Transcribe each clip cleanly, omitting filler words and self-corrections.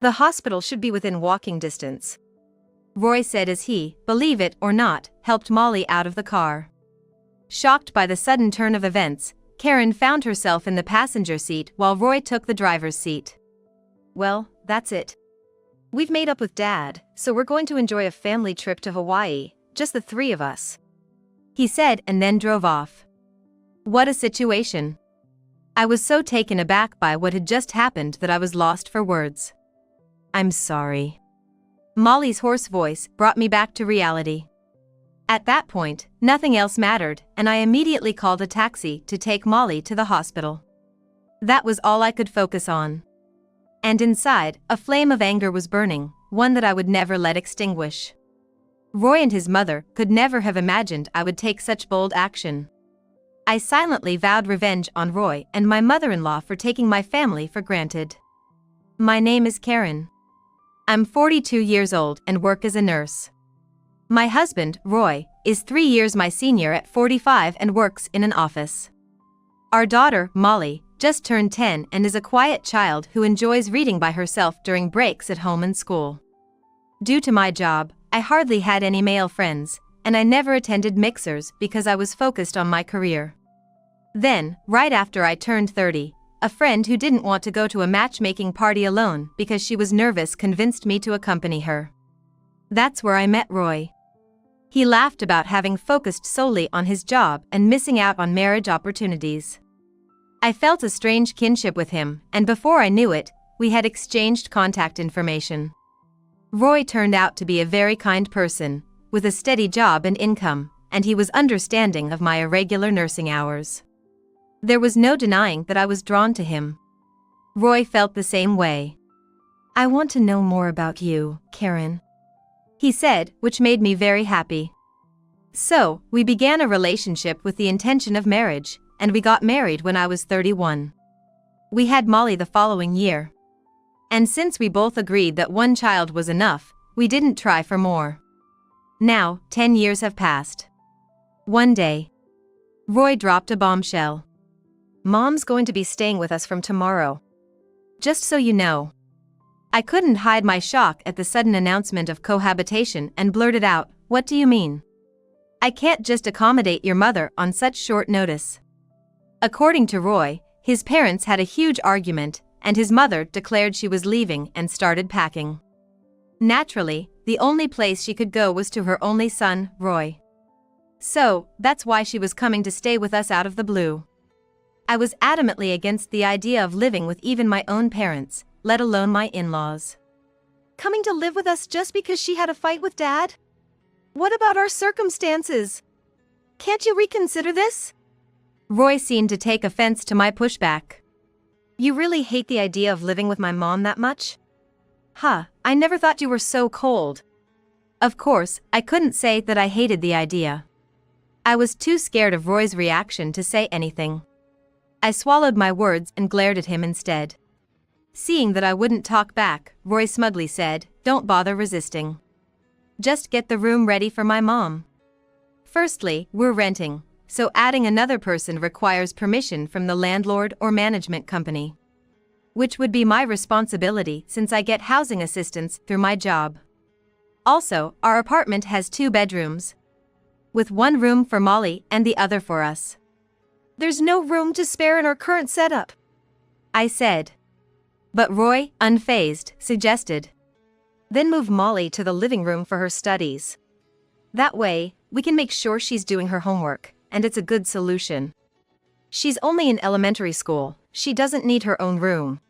The hospital should be within walking distance, Roy said as he, believe it or not, helped Molly out of the car. Shocked by the sudden turn of events, Karen found herself in the passenger seat while Roy took the driver's seat. Well, that's it. We've made up with Dad, so we're going to enjoy a family trip to Hawaii, just the three of us, he said and then drove off. What a situation. I was so taken aback by what had just happened that I was lost for words. I'm sorry. Molly's hoarse voice brought me back to reality. At that point, nothing else mattered, and I immediately called a taxi to take Molly to the hospital. That was all I could focus on. And inside, a flame of anger was burning, one that I would never let extinguish. Roy and his mother could never have imagined I would take such bold action. I silently vowed revenge on Roy and my mother-in-law for taking my family for granted. My name is Karen. I'm 42 years old and work as a nurse. My husband, Roy, is 3 years my senior at 45 and works in an office. Our daughter, Molly, just turned 10 and is a quiet child who enjoys reading by herself during breaks at home and school. Due to my job, I hardly had any male friends, and I never attended mixers because I was focused on my career. Then, right after I turned 30, a friend who didn't want to go to a matchmaking party alone because she was nervous convinced me to accompany her. That's where I met Roy. He laughed about having focused solely on his job and missing out on marriage opportunities. I felt a strange kinship with him, and before I knew it, we had exchanged contact information. Roy turned out to be a very kind person, with a steady job and income, and he was understanding of my irregular nursing hours. There was no denying that I was drawn to him. Roy felt the same way. I want to know more about you, Karen, he said, which made me very happy. So, we began a relationship with the intention of marriage, and we got married when I was 31. We had Molly the following year. And since we both agreed that one child was enough, we didn't try for more. Now, 10 years have passed. One day, Roy dropped a bombshell. Mom's going to be staying with us from tomorrow. Just so you know. I couldn't hide my shock at the sudden announcement of cohabitation and blurted out, what do you mean? I can't just accommodate your mother on such short notice. According to Roy, his parents had a huge argument, and his mother declared she was leaving and started packing. Naturally, the only place she could go was to her only son, Roy. So, that's why she was coming to stay with us out of the blue. I was adamantly against the idea of living with even my own parents, let alone my in-laws. Coming to live with us just because she had a fight with Dad? What about our circumstances? Can't you reconsider this? Roy seemed to take offense to my pushback. You really hate the idea of living with my mom that much? Huh, I never thought you were so cold. Of course, I couldn't say that I hated the idea. I was too scared of Roy's reaction to say anything. I swallowed my words and glared at him instead. Seeing that I wouldn't talk back, Roy smugly said, don't bother resisting. Just get the room ready for my mom. Firstly, we're renting, so adding another person requires permission from the landlord or management company. Which would be my responsibility since I get housing assistance through my job. Also, our apartment has 2 bedrooms, with one room for Molly and the other for us. There's no room to spare in our current setup, I said. But Roy, unfazed, suggested. Then move Molly to the living room for her studies. That way, we can make sure she's doing her homework, and it's a good solution. She's only in elementary school, she doesn't need her own room.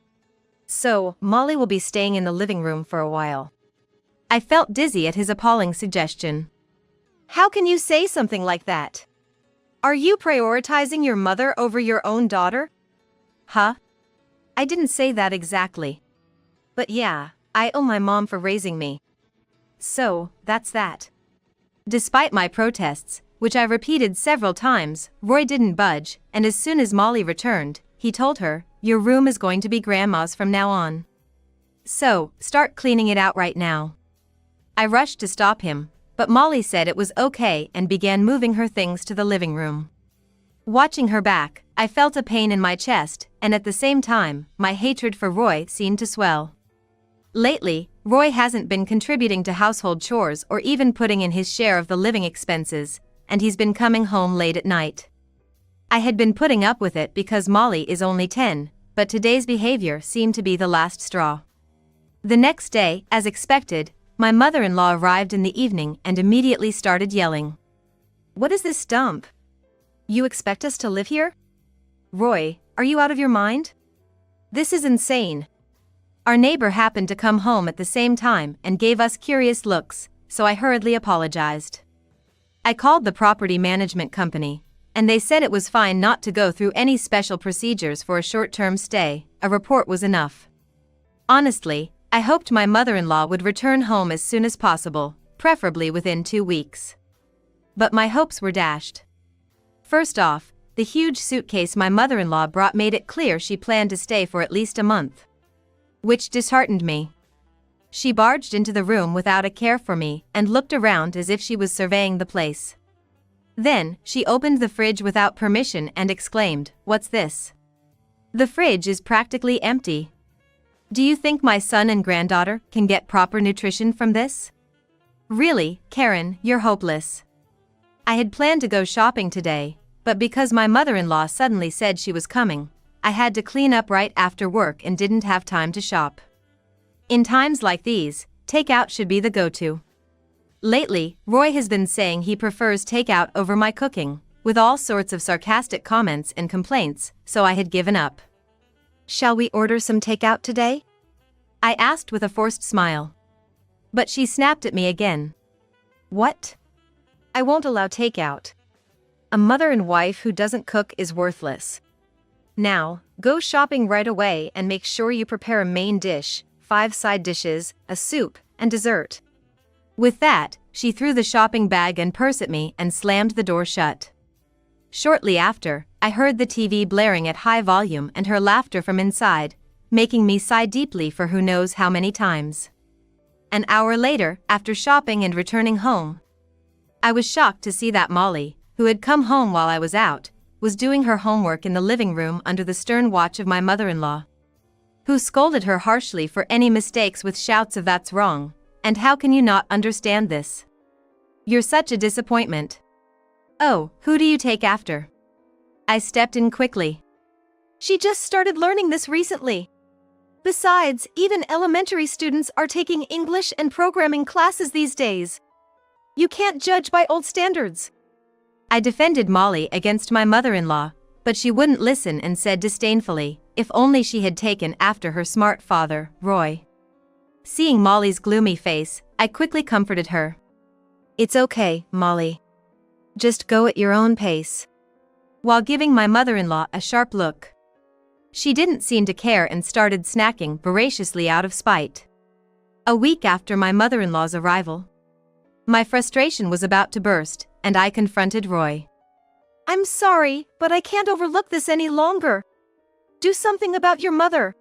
So, Molly will be staying in the living room for a while. I felt dizzy at his appalling suggestion. How can you say something like that? Are you prioritizing your mother over your own daughter? Huh? I didn't say that exactly. But yeah, I owe my mom for raising me. So, that's that. Despite my protests, which I repeated several times, Roy didn't budge, and as soon as Molly returned, he told her, your room is going to be Grandma's from now on. So, start cleaning it out right now. I rushed to stop him, but Molly said it was okay and began moving her things to the living room. Watching her back, I felt a pain in my chest, and at the same time, my hatred for Roy seemed to swell. Lately, Roy hasn't been contributing to household chores or even putting in his share of the living expenses, and he's been coming home late at night. I had been putting up with it because Molly is only 10, but today's behavior seemed to be the last straw. The next day, as expected, my mother-in-law arrived in the evening and immediately started yelling. "What is this dump? You expect us to live here? Roy, are you out of your mind? This is insane." Our neighbor happened to come home at the same time and gave us curious looks, so I hurriedly apologized. I called the property management company, and they said it was fine not to go through any special procedures for a short-term stay. A report was enough. Honestly, I hoped my mother-in-law would return home as soon as possible, preferably within 2 weeks. But my hopes were dashed. First off, the huge suitcase my mother-in-law brought made it clear she planned to stay for at least a month, which disheartened me. She barged into the room without a care for me and looked around as if she was surveying the place. Then, she opened the fridge without permission and exclaimed, "What's this? The fridge is practically empty. Do you think my son and granddaughter can get proper nutrition from this? Really, Karen, you're hopeless." I had planned to go shopping today, but because my mother-in-law suddenly said she was coming, I had to clean up right after work and didn't have time to shop. In times like these, takeout should be the go-to. Lately, Roy has been saying he prefers takeout over my cooking, with all sorts of sarcastic comments and complaints, so I had given up. "Shall we order some takeout today?" I asked with a forced smile. But she snapped at me again. "What? I won't allow takeout. A mother and wife who doesn't cook is worthless. Now, go shopping right away and make sure you prepare a main dish, 5 side dishes, a soup, and dessert." With that, she threw the shopping bag and purse at me and slammed the door shut. Shortly after, I heard the TV blaring at high volume and her laughter from inside, making me sigh deeply for who knows how many times. An hour later, after shopping and returning home, I was shocked to see that Molly, who had come home while I was out, was doing her homework in the living room under the stern watch of my mother-in-law, who scolded her harshly for any mistakes with shouts of "That's wrong, and how can you not understand this? You're such a disappointment. Oh, who do you take after?" I stepped in quickly. "She just started learning this recently. Besides, even elementary students are taking English and programming classes these days. You can't judge by old standards." I defended Molly against my mother-in-law, but she wouldn't listen and said disdainfully, if only she had taken after her smart father, Roy. Seeing Molly's gloomy face, I quickly comforted her. "It's okay, Molly. Just go at your own pace," while giving my mother-in-law a sharp look. She didn't seem to care and started snacking voraciously out of spite. A week after my mother-in-law's arrival, my frustration was about to burst, and I confronted Roy. "I'm sorry, but I can't overlook this any longer. Do something about your mother.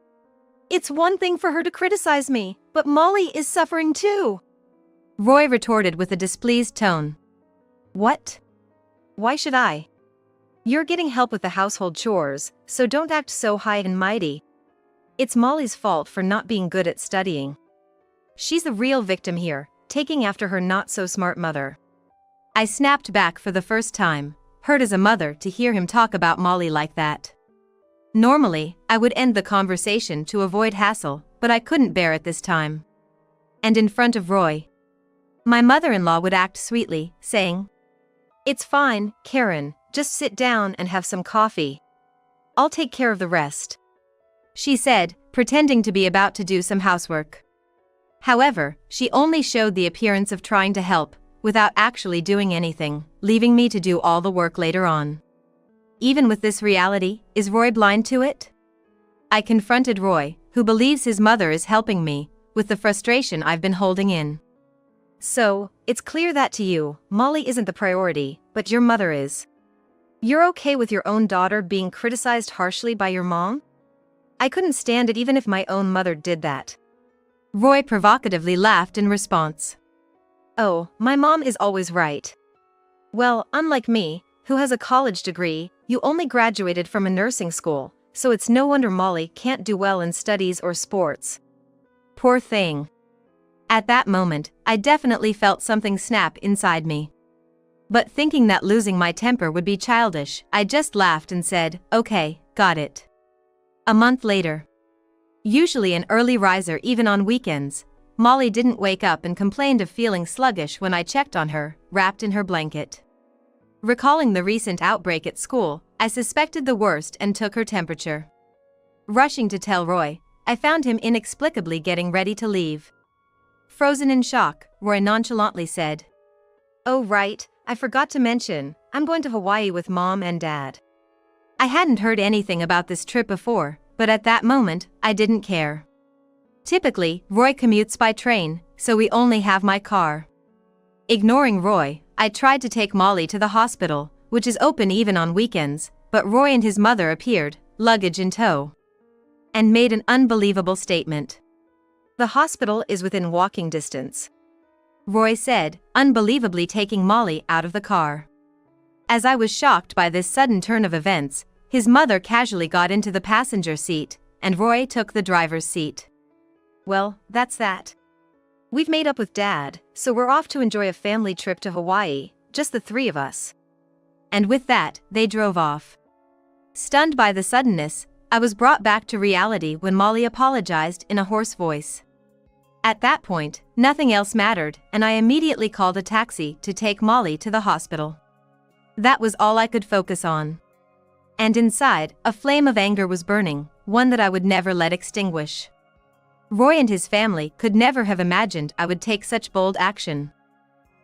It's one thing for her to criticize me, but Molly is suffering too," Roy retorted with a displeased tone. "What? Why should I? You're getting help with the household chores, so don't act so high and mighty. It's Molly's fault for not being good at studying. She's the real victim here, taking after her not-so-smart mother." I snapped back for the first time, hurt as a mother to hear him talk about Molly like that. Normally, I would end the conversation to avoid hassle, but I couldn't bear it this time. And in front of Roy, my mother-in-law would act sweetly, saying, "It's fine, Karen, just sit down and have some coffee. I'll take care of the rest," she said, pretending to be about to do some housework. However, she only showed the appearance of trying to help, without actually doing anything, leaving me to do all the work later on. Even with this reality, is Roy blind to it? I confronted Roy, who believes his mother is helping me, with the frustration I've been holding in. "So, it's clear that to you, Molly isn't the priority, but your mother is. You're okay with your own daughter being criticized harshly by your mom? I couldn't stand it even if my own mother did that." Roy provocatively laughed in response. "Oh, my mom is always right. Well, unlike me, who has a college degree, you only graduated from a nursing school, so it's no wonder Molly can't do well in studies or sports. Poor thing. At that moment, I definitely felt something snap inside me. But thinking that losing my temper would be childish, I just laughed and said, "Okay, got it." A month later. Usually an early riser even on weekends, Molly didn't wake up and complained of feeling sluggish when I checked on her, wrapped in her blanket. Recalling the recent outbreak at school, I suspected the worst and took her temperature. Rushing to tell Roy, I found him inexplicably getting ready to leave. Frozen in shock, Roy nonchalantly said, "Oh right, I forgot to mention, I'm going to Hawaii with Mom and Dad." I hadn't heard anything about this trip before, but at that moment, I didn't care. Typically, Roy commutes by train, so we only have my car. Ignoring Roy, I tried to take Molly to the hospital, which is open even on weekends, but Roy and his mother appeared, luggage in tow, and made an unbelievable statement. "The hospital is within walking distance," Roy said, unbelievably taking Molly out of the car. As I was shocked by this sudden turn of events, his mother casually got into the passenger seat, and Roy took the driver's seat. "Well, that's that. We've made up with Dad, so we're off to enjoy a family trip to Hawaii, just the three of us." And with that, they drove off. Stunned by the suddenness, I was brought back to reality when Molly apologized in a hoarse voice. At that point, nothing else mattered, and I immediately called a taxi to take Molly to the hospital. That was all I could focus on. And inside, a flame of anger was burning, one that I would never let extinguish. Roy and his family could never have imagined I would take such bold action.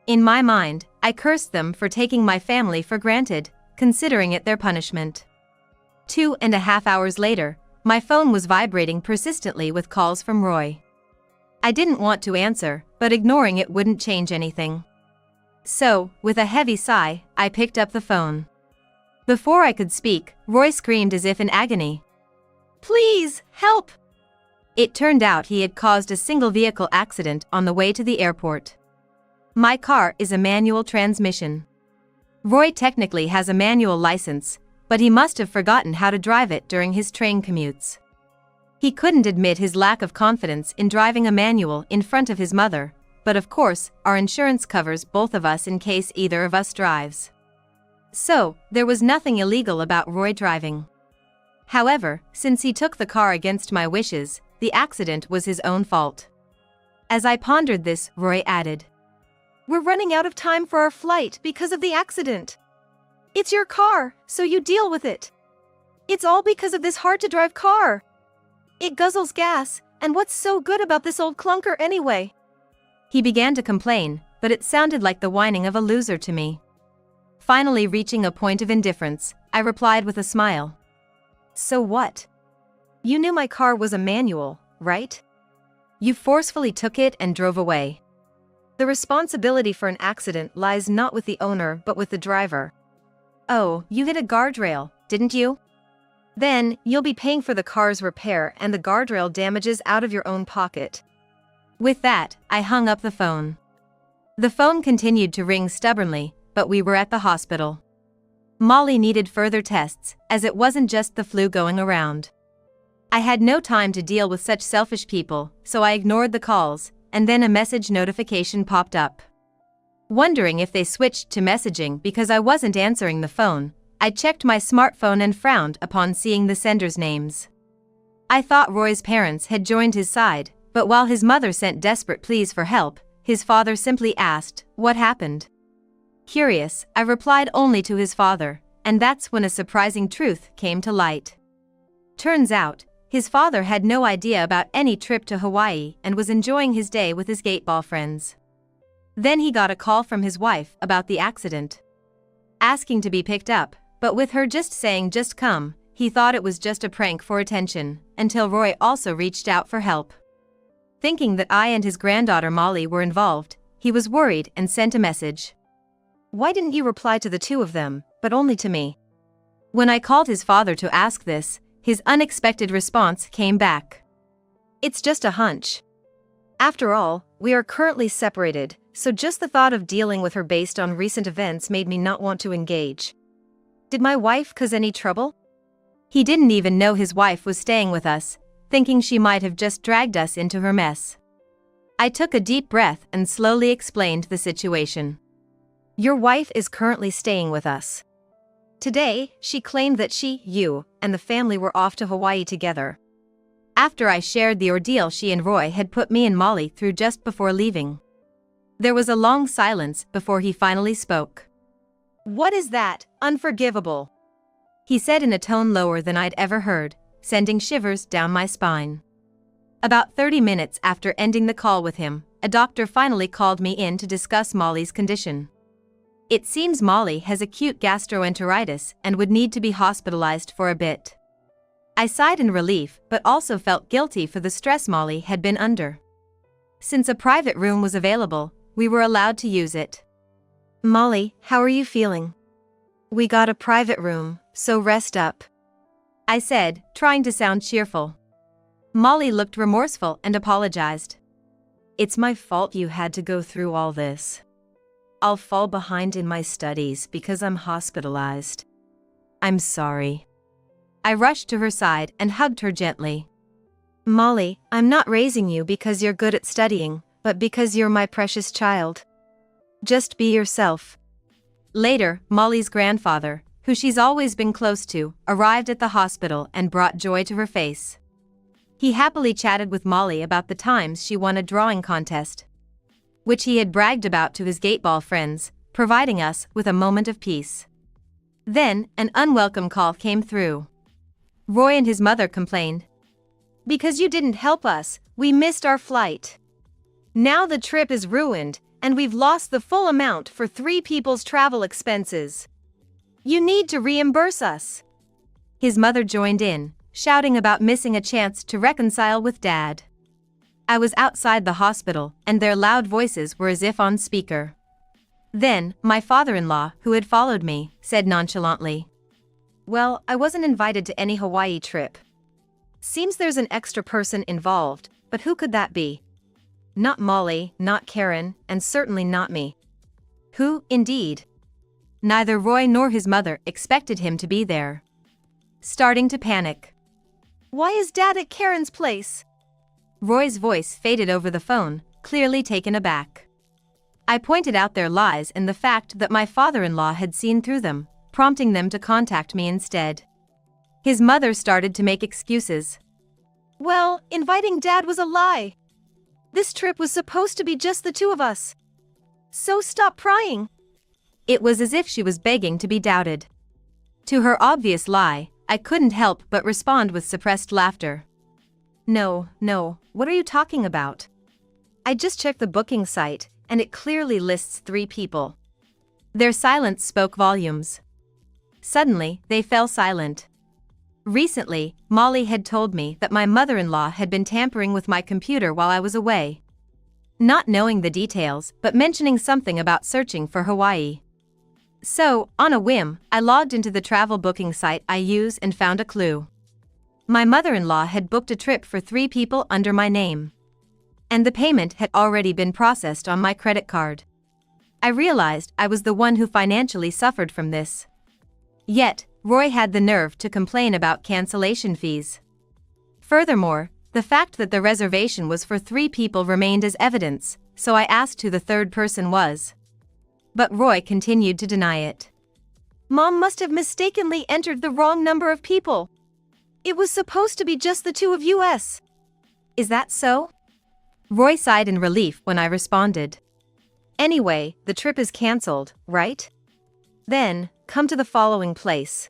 In my mind, I cursed them for taking my family for granted, considering it their punishment. 2.5 hours later, my phone was vibrating persistently with calls from Roy. I didn't want to answer, but ignoring it wouldn't change anything. So, with a heavy sigh, I picked up the phone. Before I could speak, Roy screamed as if in agony. "Please, help!" It turned out he had caused a single vehicle accident on the way to the airport. My car is a manual transmission. Roy technically has a manual license, but he must have forgotten how to drive it during his train commutes. He couldn't admit his lack of confidence in driving a manual in front of his mother, but of course, our insurance covers both of us in case either of us drives. So, there was nothing illegal about Roy driving. However, since he took the car against my wishes, the accident was his own fault. As I pondered this, Roy added, "We're running out of time for our flight because of the accident. It's your car, so you deal with it. It's all because of this hard-to-drive car. It guzzles gas, and what's so good about this old clunker anyway?" He began to complain, but it sounded like the whining of a loser to me. Finally reaching a point of indifference, I replied with a smile. "So what? You knew my car was a manual, right? You forcefully took it and drove away. The responsibility for an accident lies not with the owner but with the driver. Oh, you hit a guardrail, didn't you? Then, you'll be paying for the car's repair and the guardrail damages out of your own pocket." With that, I hung up the phone. The phone continued to ring stubbornly, but we were at the hospital. Molly needed further tests, as it wasn't just the flu going around. I had no time to deal with such selfish people, so I ignored the calls, and then a message notification popped up. Wondering if they switched to messaging because I wasn't answering the phone, I checked my smartphone and frowned upon seeing the sender's names. I thought Roy's parents had joined his side, but while his mother sent desperate pleas for help, his father simply asked, "What happened?" Curious, I replied only to his father, and that's when a surprising truth came to light. Turns out, his father had no idea about any trip to Hawaii and was enjoying his day with his gateball friends. Then he got a call from his wife about the accident, asking to be picked up, but with her just saying "just come," he thought it was just a prank for attention, until Roy also reached out for help. Thinking that I and his granddaughter Molly were involved, he was worried and sent a message. "Why didn't you reply to the two of them, but only to me?" When I called his father to ask this, his unexpected response came back. "It's just a hunch. After all, we are currently separated, so just the thought of dealing with her based on recent events made me not want to engage. Did my wife cause any trouble?" He didn't even know his wife was staying with us, thinking she might have just dragged us into her mess. I took a deep breath and slowly explained the situation. Your wife is currently staying with us. Today, she claimed that you, and the family were off to Hawaii together. After I shared the ordeal she and Roy had put me and Molly through just before leaving. There was a long silence before he finally spoke. What is that? Unforgivable, he said in a tone lower than I'd ever heard, sending shivers down my spine. About 30 minutes after ending the call with him, a doctor finally called me in to discuss Molly's condition. It seems Molly has acute gastroenteritis and would need to be hospitalized for a bit. I sighed in relief but also felt guilty for the stress Molly had been under. Since a private room was available, we were allowed to use it. Molly, how are you feeling? We got a private room, so rest up, I said, trying to sound cheerful. Molly looked remorseful and apologized. It's my fault you had to go through all this. I'll fall behind in my studies because I'm hospitalized. I'm sorry. I rushed to her side and hugged her gently. Molly, I'm not raising you because you're good at studying, but because you're my precious child. Just be yourself. Later, Molly's grandfather, who she's always been close to, arrived at the hospital and brought joy to her face. He happily chatted with Molly about the times she won a drawing contest, which he had bragged about to his gateball friends, providing us with a moment of peace. Then, an unwelcome call came through. Roy and his mother complained. Because you didn't help us, we missed our flight. Now the trip is ruined, and we've lost the full amount for 3 people's travel expenses. You need to reimburse us. His mother joined in, shouting about missing a chance to reconcile with Dad. I was outside the hospital, and their loud voices were as if on speaker. Then, my father-in-law, who had followed me, said nonchalantly, Well, I wasn't invited to any Hawaii trip. Seems there's an extra person involved, but who could that be? Not Molly, not Karen, and certainly not me. Who, indeed? Neither Roy nor his mother expected him to be there. Starting to panic. Why is Dad at Karen's place? Roy's voice faded over the phone, clearly taken aback. I pointed out their lies and the fact that my father-in-law had seen through them, prompting them to contact me instead. His mother started to make excuses. Well, inviting Dad was a lie. This trip was supposed to be just the 2 of us. So stop prying. It was as if she was begging to be doubted. To her obvious lie, I couldn't help but respond with suppressed laughter. No, what are you talking about? I just checked the booking site, and it clearly lists 3 people. Their silence spoke volumes. Suddenly, they fell silent. Recently, Molly had told me that my mother-in-law had been tampering with my computer while I was away. Not knowing the details, but mentioning something about searching for Hawaii. So, on a whim, I logged into the travel booking site I use and found a clue. My mother-in-law had booked a trip for 3 people under my name. And the payment had already been processed on my credit card. I realized I was the one who financially suffered from this. Yet, Roy had the nerve to complain about cancellation fees. Furthermore, the fact that the reservation was for 3 people remained as evidence, so I asked who the 3rd person was. But Roy continued to deny it. Mom must have mistakenly entered the wrong number of people. It was supposed to be just the 2 of us. Is that so? Roy sighed in relief when I responded. Anyway, the trip is cancelled, right? Then, come to the following place.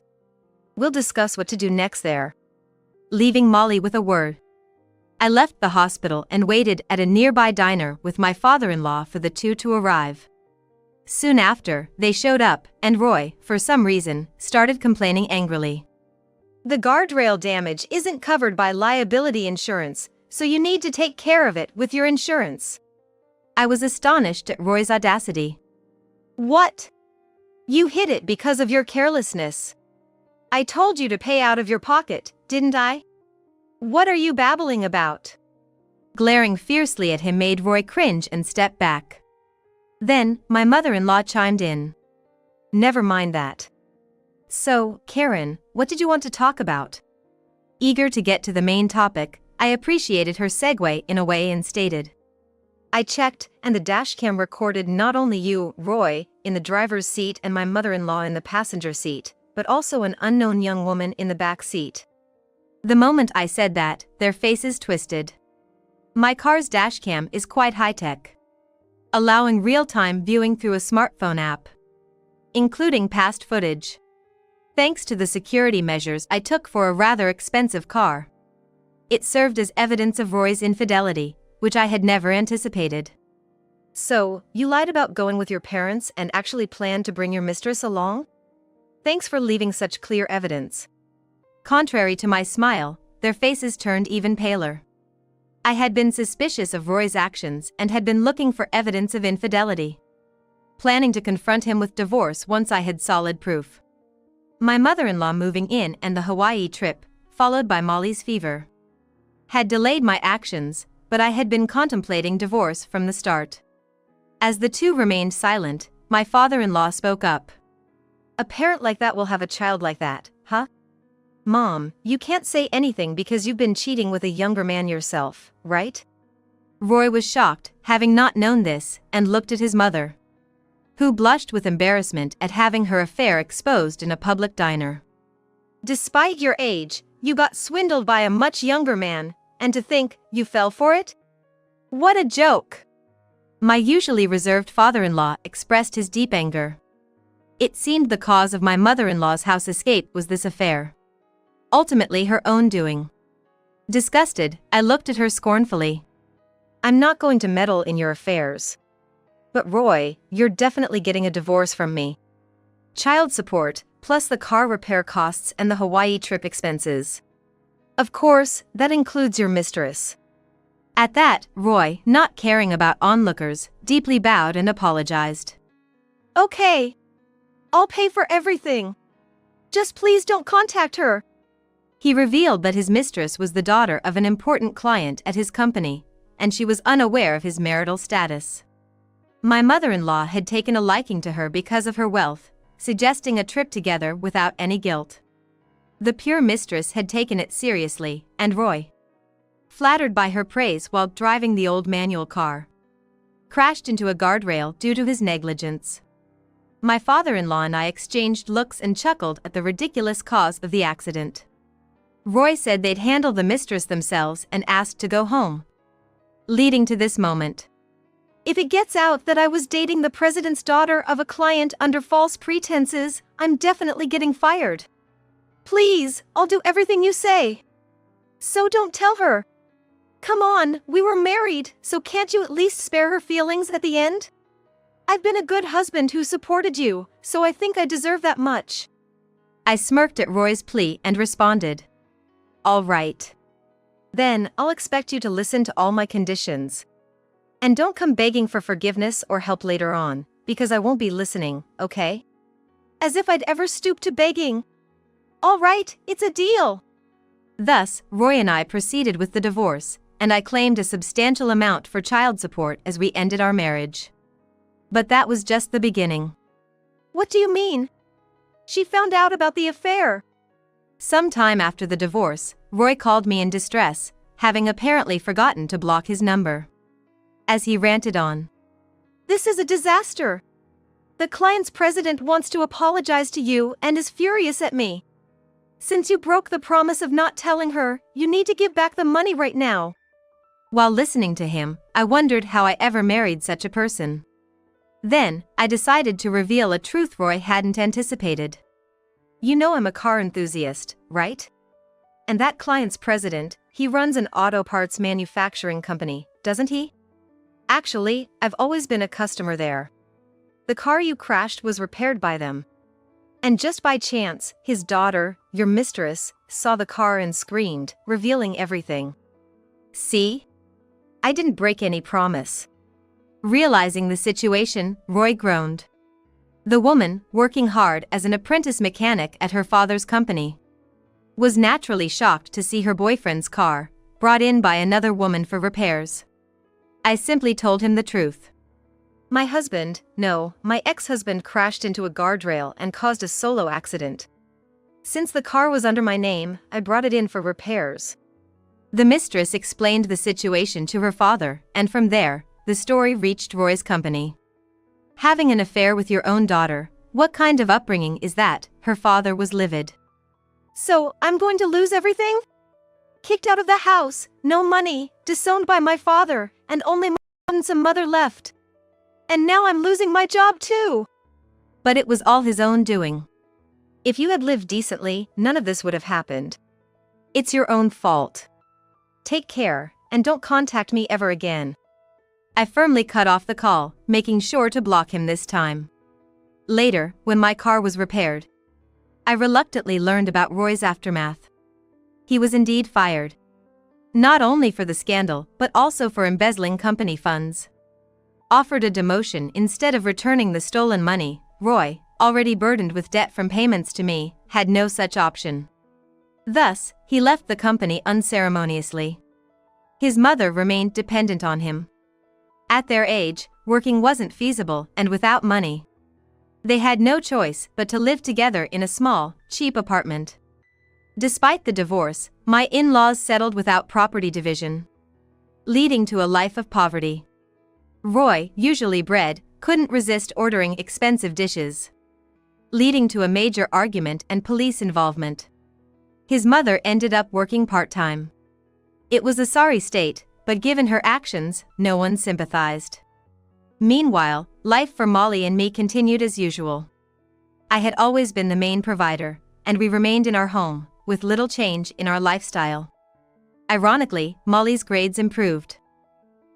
We'll discuss what to do next there. Leaving Molly with a word, I left the hospital and waited at a nearby diner with my father-in-law for the 2 to arrive. Soon after, they showed up, and Roy, for some reason, started complaining angrily. The guardrail damage isn't covered by liability insurance, so you need to take care of it with your insurance. I was astonished at Roy's audacity. What? You hit it because of your carelessness. I told you to pay out of your pocket, didn't I? What are you babbling about? Glaring fiercely at him made Roy cringe and step back. Then, my mother-in-law chimed in. Never mind that. So, Karen, what did you want to talk about? Eager to get to the main topic, I appreciated her segue in a way and stated. I checked, and the dashcam recorded not only you, Roy, in the driver's seat and my mother-in-law in the passenger seat, but also an unknown young woman in the back seat. The moment I said that, their faces twisted. My car's dashcam is quite high-tech, allowing real-time viewing through a smartphone app, including past footage. Thanks to the security measures I took for a rather expensive car, it served as evidence of Roy's infidelity, which I had never anticipated. So, you lied about going with your parents and actually planned to bring your mistress along? Thanks for leaving such clear evidence. Contrary to my smile, their faces turned even paler. I had been suspicious of Roy's actions and had been looking for evidence of infidelity, planning to confront him with divorce once I had solid proof. My mother-in-law moving in and the Hawaii trip, followed by Molly's fever, had delayed my actions, but I had been contemplating divorce from the start. As the two remained silent, my father-in-law spoke up. A parent like that will have a child like that, huh? Mom, you can't say anything because you've been cheating with a younger man yourself, right? Roy was shocked, having not known this, and looked at his mother, who blushed with embarrassment at having her affair exposed in a public diner. Despite your age, you got swindled by a much younger man, and to think you fell for it? What a joke! My usually reserved father-in-law expressed his deep anger. It seemed the cause of my mother-in-law's house escape was this affair, ultimately her own doing. Disgusted, I looked at her scornfully. I'm not going to meddle in your affairs. But Roy, you're definitely getting a divorce from me. Child support, plus the car repair costs and the Hawaii trip expenses. Of course, that includes your mistress. At that, Roy, not caring about onlookers, deeply bowed and apologized. Okay. I'll pay for everything. Just please don't contact her. He revealed that his mistress was the daughter of an important client at his company, and she was unaware of his marital status. My mother-in-law had taken a liking to her because of her wealth, suggesting a trip together without any guilt. The pure mistress had taken it seriously, and Roy, flattered by her praise while driving the old manual car, crashed into a guardrail due to his negligence. My father-in-law and I exchanged looks and chuckled at the ridiculous cause of the accident. Roy said they'd handle the mistress themselves and asked to go home, leading to this moment. If it gets out that I was dating the president's daughter of a client under false pretenses, I'm definitely getting fired. Please, I'll do everything you say. So don't tell her. Come on, we were married, so can't you at least spare her feelings at the end? I've been a good husband who supported you, so I think I deserve that much. I smirked at Roy's plea and responded. All right. Then, I'll expect you to listen to all my conditions. And don't come begging for forgiveness or help later on, because I won't be listening, okay? As if I'd ever stoop to begging. All right, it's a deal. Thus, Roy and I proceeded with the divorce, and I claimed a substantial amount for child support as we ended our marriage. But that was just the beginning. What do you mean? She found out about the affair. Some time after the divorce, Roy called me in distress, having apparently forgotten to block his number. As he ranted on. This is a disaster. The client's president wants to apologize to you and is furious at me. Since you broke the promise of not telling her, you need to give back the money right now. While listening to him, I wondered how I ever married such a person. Then, I decided to reveal a truth Roy hadn't anticipated. You know I'm a car enthusiast, right? And that client's president, he runs an auto parts manufacturing company, doesn't he? Actually, I've always been a customer there. The car you crashed was repaired by them. And just by chance, his daughter, your mistress, saw the car and screamed, revealing everything. See? I didn't break any promise. Realizing the situation, Roy groaned. The woman, working hard as an apprentice mechanic at her father's company, was naturally shocked to see her boyfriend's car, brought in by another woman for repairs. I simply told him the truth. My ex-husband crashed into a guardrail and caused a solo accident. Since the car was under my name, I brought it in for repairs. The mistress explained the situation to her father, and from there, the story reached Roy's company. Having an affair with your own daughter, what kind of upbringing is that? Her father was livid. So, I'm going to lose everything? Kicked out of the house, no money, disowned by my father, and only my handsome mother left. And now I'm losing my job too. But it was all his own doing. If you had lived decently, none of this would have happened. It's your own fault. Take care, and don't contact me ever again. I firmly cut off the call, making sure to block him this time. Later, when my car was repaired, I reluctantly learned about Roy's aftermath. He was indeed fired. Not only for the scandal, but also for embezzling company funds. Offered a demotion instead of returning the stolen money, Roy, already burdened with debt from payments to me, had no such option. Thus, he left the company unceremoniously. His mother remained dependent on him. At their age, working wasn't feasible, and without money, they had no choice but to live together in a small, cheap apartment. Despite the divorce, my in-laws settled without property division, leading to a life of poverty. Roy, usually bred, couldn't resist ordering expensive dishes, leading to a major argument and police involvement. His mother ended up working part-time. It was a sorry state, but given her actions, no one sympathized. Meanwhile, life for Molly and me continued as usual. I had always been the main provider, and we remained in our home, with little change in our lifestyle. Ironically, Molly's grades improved,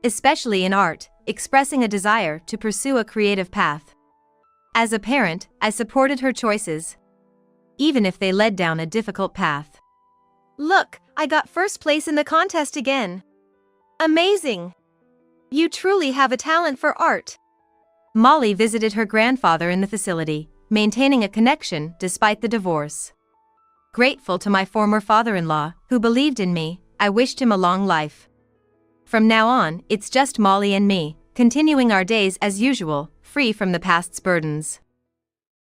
especially in art, expressing a desire to pursue a creative path. As a parent, I supported her choices, even if they led down a difficult path. Look, I got first place in the contest again. Amazing! You truly have a talent for art. Molly visited her grandfather in the facility, maintaining a connection despite the divorce. Grateful to my former father-in-law, who believed in me, I wished him a long life. From now on, it's just Molly and me, continuing our days as usual, free from the past's burdens.